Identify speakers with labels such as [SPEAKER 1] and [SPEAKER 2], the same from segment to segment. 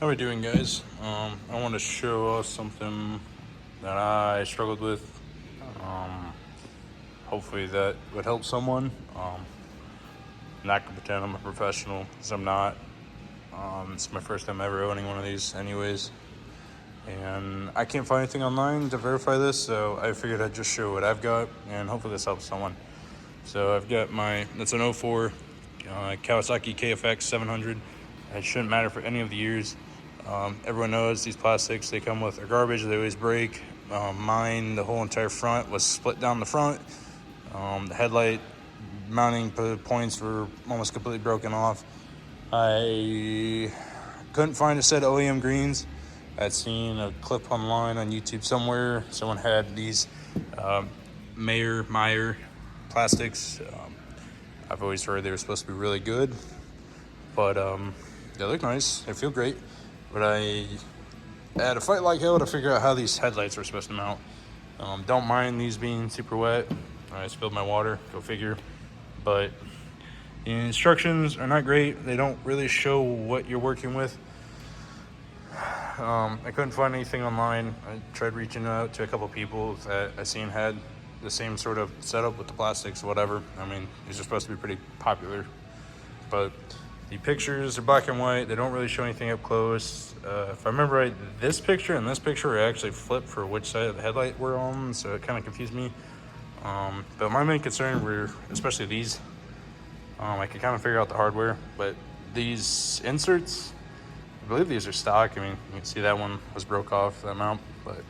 [SPEAKER 1] How are we doing, guys? I want to show us something that I struggled with. Um, Hopefully that would help someone. Not gonna pretend I'm a professional, because I'm not. It's my first time ever owning one of these, anyways. And I can't find anything online to verify this, so I figured I'd just show what I've got, and hopefully this helps someone. So I've got that's an '04 Kawasaki KFX700. It shouldn't matter for any of the years. Everyone knows these plastics, they come with, are garbage, they always break. Mine, the whole entire front was split down the front. The headlight mounting points were almost completely broken off. I couldn't find a set of OEM greens. I'd seen a clip online on YouTube somewhere. Someone had these Maier plastics. I've always heard they were supposed to be really good, but they look nice. They feel great. But I had to fight like hell to figure out how these headlights are supposed to mount. Don't mind these being super wet. I spilled my water, go figure. But the instructions are not great. They don't really show what you're working with. I couldn't find anything online. I tried reaching out to a couple people that I seen had the same sort of setup with the plastics, whatever. I mean, these are supposed to be pretty popular, but the pictures are black and white. They don't really show anything up close. If I remember right, this picture and this picture are actually flipped for which side of the headlight we're on, so it kind of confused me. But my main concern were, especially these, I could kind of figure out the hardware, but these inserts, I believe these are stock. I mean, you can see that one was broke off, that mount, but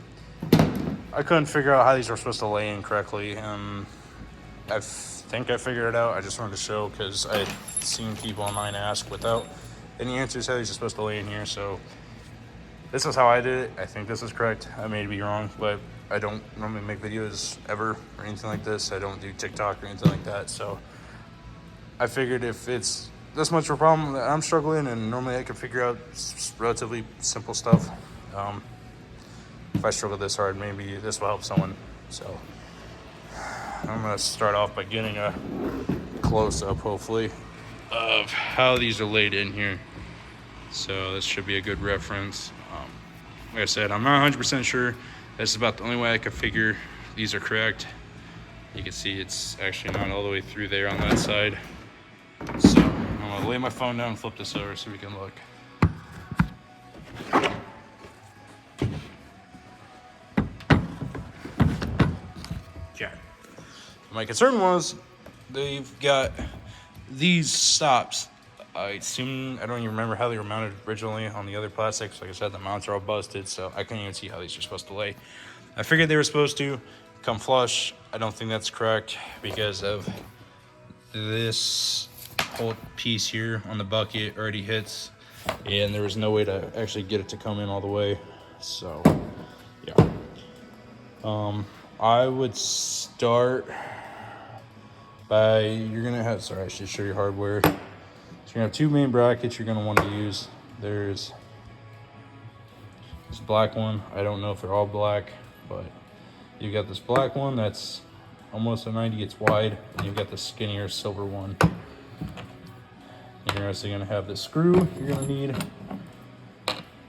[SPEAKER 1] I couldn't figure out how these were supposed to lay in correctly, and I think I figured it out. I just wanted to show because I'd seen people online ask without any answers how these are supposed to lay in here, so this is how I did it. I think this is correct. I may be wrong, but I don't normally make videos ever or anything like this. I don't do TikTok or anything like that, so I figured if it's this much of a problem that I'm struggling, and normally I can figure out relatively simple stuff, if I struggle this hard, maybe this will help someone. So I'm gonna start off by getting a close-up, hopefully, of how these are laid in here. So this should be a good reference. Like I said, I'm not 100% sure. This is about the only way I could figure these are correct. You can see it's actually not all the way through there on that side. So I'm gonna lay my phone down and flip this over so we can look. Okay. My concern was they've got these stops. I don't even remember how they were mounted originally on the other plastics. Like I said, the mounts are all busted, so I couldn't even see how these are supposed to lay. I figured they were supposed to come flush. I don't think that's correct because of this whole piece here on the bucket already hits, and there was no way to actually get it to come in all the way. So, yeah. I would start by, you're gonna have, sorry, I should show you hardware. So you're gonna have two main brackets you're gonna want to use. There's this black one. I don't know if they're all black, but you got this black one that's almost a 90, it's wide, and you've got the skinnier silver one. You're also gonna have this screw you're gonna need.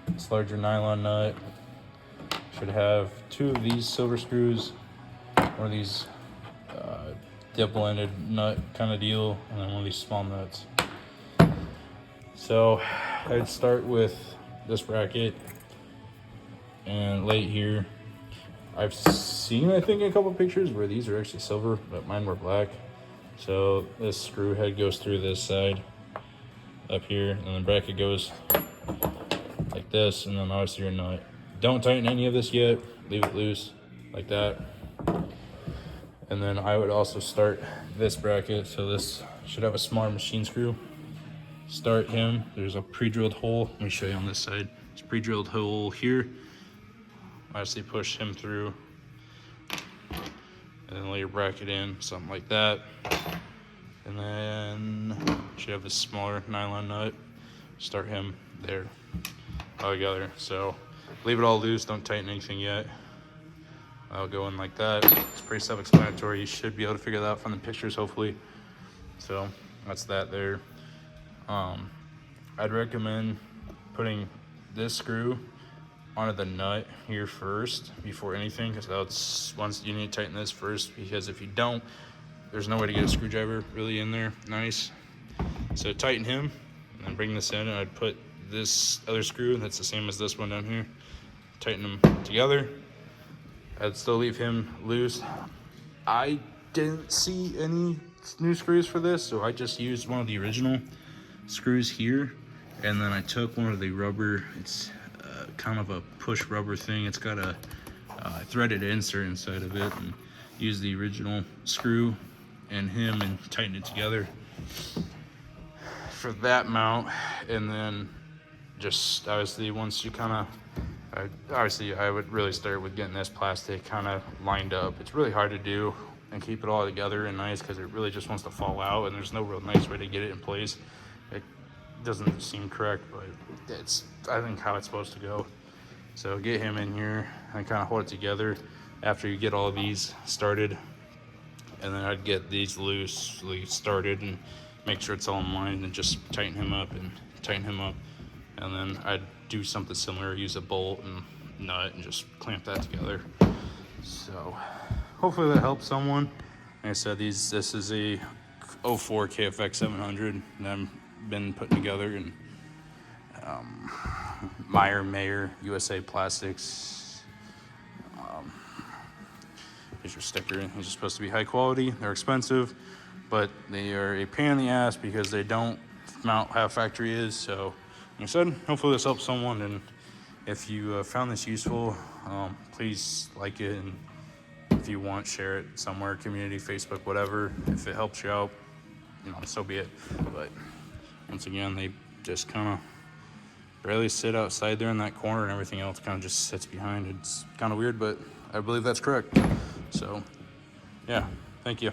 [SPEAKER 1] This larger nylon nut. Should have two of these silver screws, one of these dip-ended nut kind of deal, and then one of these small nuts. So I'd start with this bracket and lay it here. I've seen, I think, a couple pictures where these are actually silver, but mine were black. So this screw head goes through this side up here, and the bracket goes like this, and then obviously your nut. Don't tighten any of this yet, leave it loose like that. And then I would also start this bracket, so this should have a smaller machine screw. Start him, there's a pre-drilled hole. Let me show you on this side. There's a pre-drilled hole here. Obviously push him through, and then lay your bracket in, something like that. And then you should have this smaller nylon nut. Start him there, all together. So leave it all loose, don't tighten anything yet. I'll go in like that. It's pretty self-explanatory. You should be able to figure that out from the pictures, hopefully. So that's that there. I'd recommend putting this screw onto the nut here first before anything, because that's once you need to tighten this first, because if you don't, there's no way to get a screwdriver really in there nice. So tighten him and then bring this in, and I'd put this other screw that's the same as this one down here, tighten them together. I'd still leave him loose. I didn't see any new screws for this, so I just used one of the original screws here, and then I took one of the rubber, it's kind of a push rubber thing, it's got a threaded insert inside of it, and used the original screw and him and tighten it together for that mount. And then just obviously once you kind of obviously I would really start with getting this plastic kind of lined up. It's really hard to do and keep it all together and nice, because it really just wants to fall out, and there's no real nice way to get it in place. It doesn't seem correct, but it's, I think, how it's supposed to go. So get him in here and kind of hold it together after you get all of these started, and then I'd get these loosely started and make sure it's all in line, and just tighten him up and tighten him up. And then I'd do something similar, use a bolt and nut and just clamp that together. So hopefully that helps someone. Like I said, this is a 04 KFX700 that I've been putting together, and Maier USA plastics. Here's your sticker. These are supposed to be high quality. They're expensive, but they are a pain in the ass because they don't mount how factory is. So like I said, hopefully this helps someone, and if you found this useful, please like it, and if you want, share it somewhere, community, Facebook, whatever. If it helps you out, so be it. But once again, they just kind of barely sit outside there in that corner, and everything else kind of just sits behind. It's kind of weird, but I believe that's correct. So yeah, thank you.